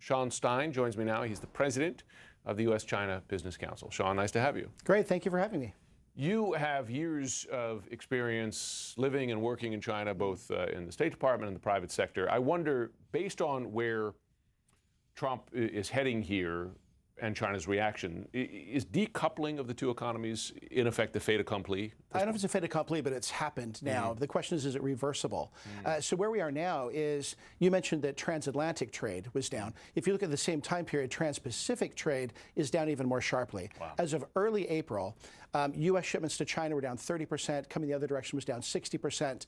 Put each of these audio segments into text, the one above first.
Sean Stein joins me now. He's the president of the U.S.-China Business Council. Sean, nice to have you. Great. Thank you for having me. You have years of experience living and working in China, both in the State Department and the private sector. I wonder, based on where Trump is heading here and China's reaction, is decoupling of the two economies in effect the fait accompli? I don't know if it's a fait accompli, but it's happened now. The question is it reversible? So where we are now is, you mentioned that transatlantic trade was down. If you look at the same time period, trans-Pacific trade is down even more sharply. Wow. As of early April, U.S. shipments to China were down 30%, coming the other direction was down 60%.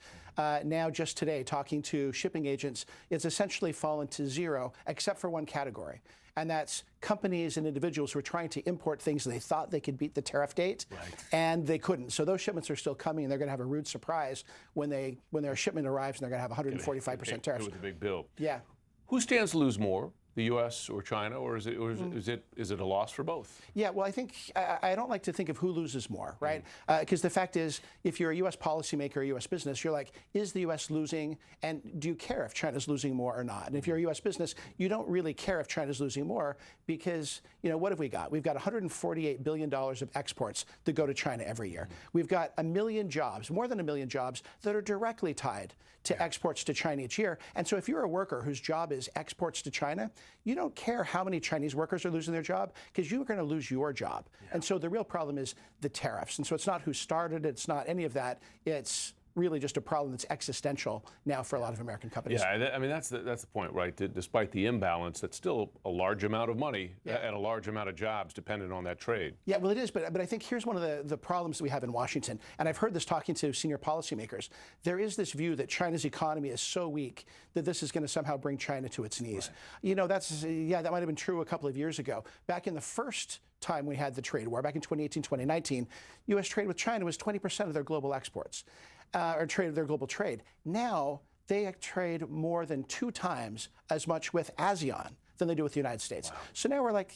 Now, just today, talking to shipping agents, it's essentially fallen to zero, except for one category. And that's companies and individuals who are trying to import things they thought they could beat the tariff date, and they couldn't. So those shipments are still coming, and they're going to have a rude surprise when their shipment arrives, and they're going to have 145% tariffs. With a big bill. Yeah. Who stands to lose more, the U.S. or China, or is it a loss for both? Yeah, well, I think I don't like to think of who loses more, right? Because the fact is, if you're a U.S. policymaker or U.S. business, you're like, is the U.S. losing, and do you care if China's losing more or not? And if you're a U.S. business, you don't really care if China's losing more because, what have we got? We've got $148 billion of exports that go to China every year. We've got 1 million jobs, more than 1 million jobs, that are directly tied to exports to China each year. And so if you're a worker whose job is exports to China, you don't care how many Chinese workers are losing their job because you're going to lose your job. And so the real problem is the tariffs. And so it's not who started it, it's not any of that. It's really just a problem that's existential now for a lot of American companies. Yeah, I mean, that's the point, right? Despite the imbalance, that's still a large amount of money and a large amount of jobs dependent on that trade. Yeah, well, it is, but I think here's one of the problems that we have in Washington, and I've heard this talking to senior policymakers. There is this view that China's economy is so weak that this is going to somehow bring China to its knees. Right. That might have been true a couple of years ago. Back in the first time we had the trade war, back in 2018, 2019, U.S. trade with China was 20% of their global exports, or trade of their global trade. Now, they trade more than 2 times as much with ASEAN than they do with the United States. Wow. So now we're like,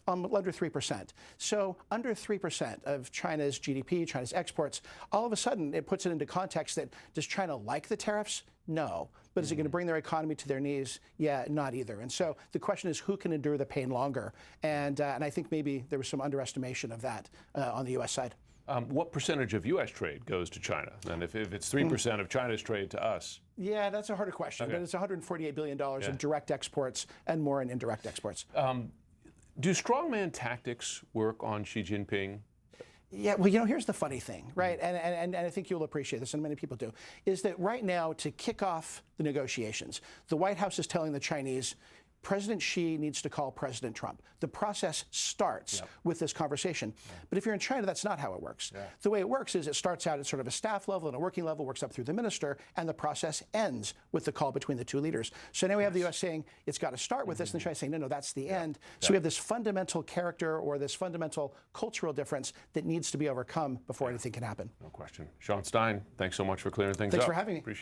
under 3%. So under 3% of China's GDP, China's exports, all of a sudden it puts it into context that, does China like the tariffs? No. But is it going to bring their economy to their knees? Yeah, not either. And so the question is, who can endure the pain longer? And I think maybe there was some underestimation of that on the U.S. side. What percentage of U.S. trade goes to China? And if it's 3% of China's trade to us? Yeah, that's a harder question. But it's $148 billion in direct exports and more in indirect exports. Do strongman tactics work on Xi Jinping? Yeah, well, here's the funny thing, right? And I think you'll appreciate this, and many people do, is that right now, to kick off the negotiations, the White House is telling the Chinese, President Xi needs to call President Trump. The process starts with this conversation. But if you're in China, that's not how it works. The way it works is it starts out at sort of a staff level and a working level, works up through the minister, and the process ends with the call between the two leaders. So now we have the U.S. saying it's got to start with this, and the Chinese saying, no, that's the end. So we have this fundamental character or this fundamental cultural difference that needs to be overcome before anything can happen. No question. Sean Stein, thanks so much for clearing things up. Thanks for having me. Appreciate it.